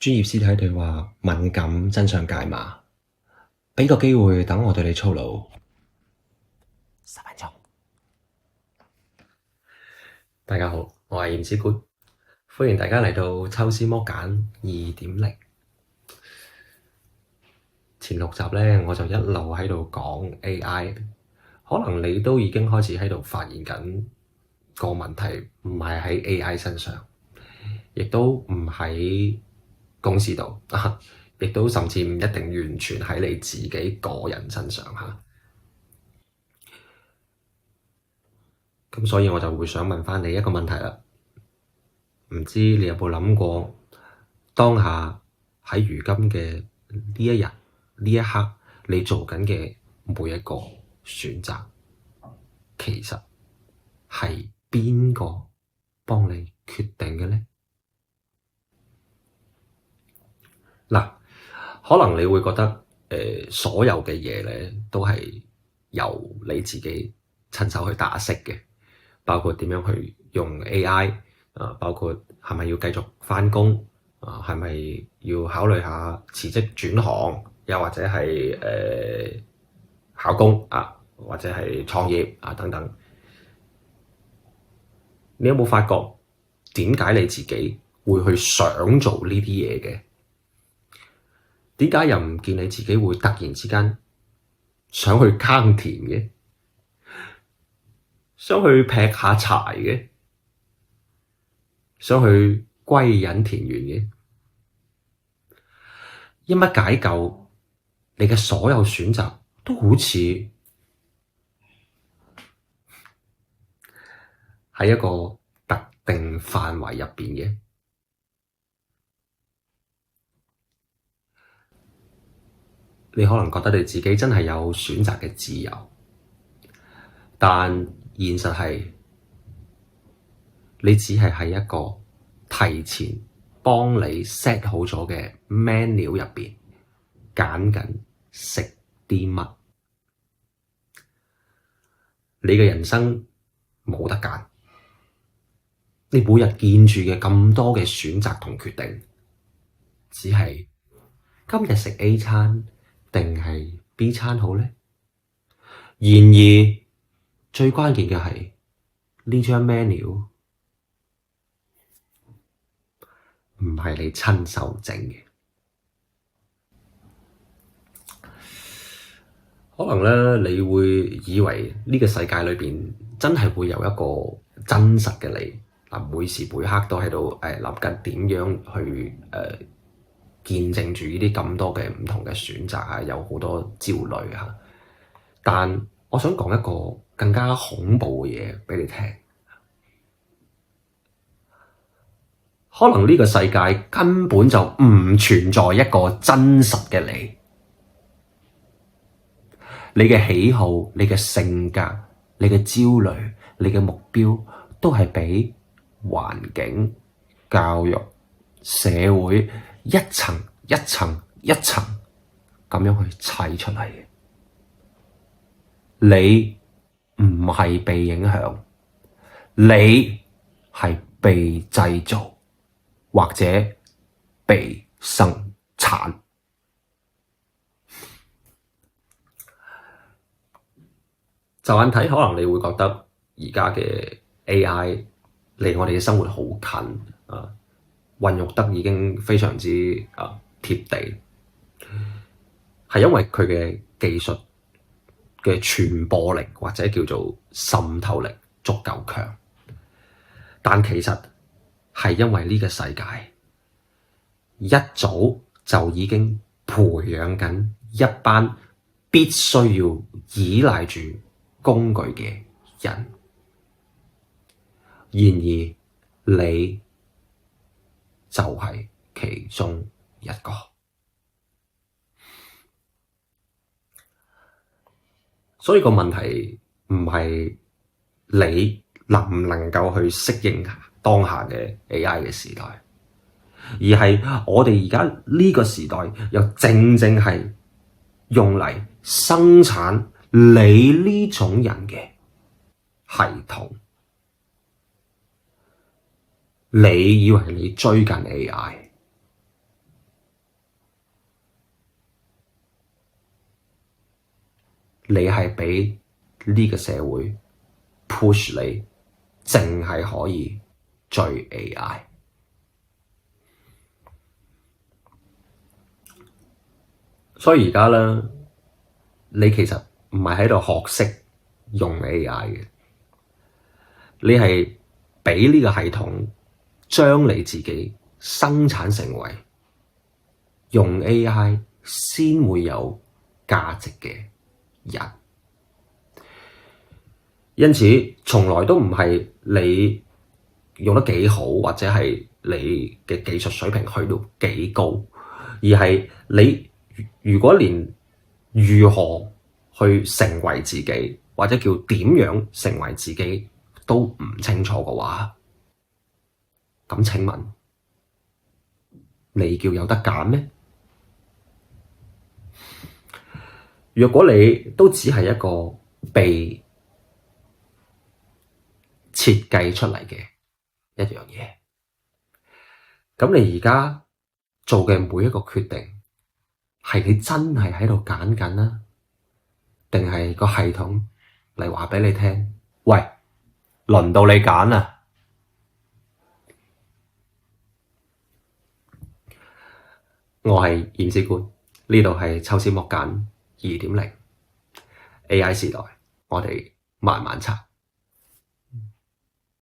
專業屍體對話，敏感真相解碼，畀個機會等我對你操勞10分鐘。大家好，我係驗屍官，歡迎大家嚟到抽絲剝繭2.0。前6集呢，我就一路喺度講 AI，可能你都已經開始喺度發現緊個問題唔係喺 AI 身上，亦都唔喺公司度，亦都甚至唔一定完全喺你自己個人身上嚇。咁所以我就會想問翻你一個問題啦，唔知你有冇諗過，當下喺如今嘅呢一日呢一刻，你做緊嘅每一個選擇，其實係邊個幫你決定嘅呢？嗱，可能你會覺得所有嘅嘢咧都係由你自己親手去打識嘅，包括點樣去用 AI 包括係咪要繼續返工係咪要考慮下辭職轉行，又或者係考公或者係創業等等。你有冇發覺點解你自己會去想做呢啲嘢嘅？點解又唔見你自己會突然之間想去耕田嘅，想去劈下柴嘅，想去歸隱田園嘅？一乜解救你嘅所有選擇都好似喺一個特定範圍入邊嘅？你可能覺得你自己真係有選擇嘅自由，但現實係你只係喺一個提前幫你 set 好咗嘅 menu 入邊揀緊食啲乜。你嘅人生冇得揀，你每日見住嘅咁多嘅選擇同決定，只係今日食 A 餐定係 B 餐好呢？然而最關鍵嘅係呢張 menu 唔係你親手整嘅。可能咧你會以為呢個世界裏邊真係會有一個真實嘅你，每時每刻都喺度諗緊點樣去見證住呢啲咁多嘅唔同嘅選擇有好多焦慮。但我想講一個更加恐怖嘅嘢俾你聽，可能呢個世界根本就唔存在一個真實嘅你。你嘅喜好、你嘅性格、你嘅焦慮、你嘅目標，都係俾環境、教育、社會一層一層一層咁樣去砌出嚟嘅。你唔係被影響，你係被製造或者被生產。就眼睇，可能你會覺得而家嘅 AI 離我哋嘅生活好近運用得已經非常之貼地，係因為佢嘅技術嘅傳播力或者叫做滲透力足夠強，但其實係因為呢個世界一早就已經培養緊一班必須要依賴住工具嘅人，然而你就係其中一個。所以個問題唔係你能唔能夠去適應當下嘅 AI 嘅時代，而係我哋而家呢個時代又正正係用嚟生產你呢種人嘅系統。你以為你追緊 AI，你係俾呢個社會 push 你，淨係可以追 AI。所以而家咧，你其實唔係喺度學識用 AI 嘅，你係俾呢個系統將你自己生產成為用 AI 先會有價值嘅人。因此，從來都唔係你用得幾好，或者係你嘅技術水平去到幾高，而係你如果連如何去成為自己，或者叫點樣成為自己都唔清楚嘅話，咁請問你叫有得揀咩？若果你都只係一個被設計出嚟嘅一樣嘢，咁你而家做嘅每一個決定，係你真係喺度揀緊啦，定係個系統嚟話俾你聽，喂，輪到你揀啦。我係驗屍官，呢度係抽絲剝繭2.0 AI 時代，我哋慢慢拆。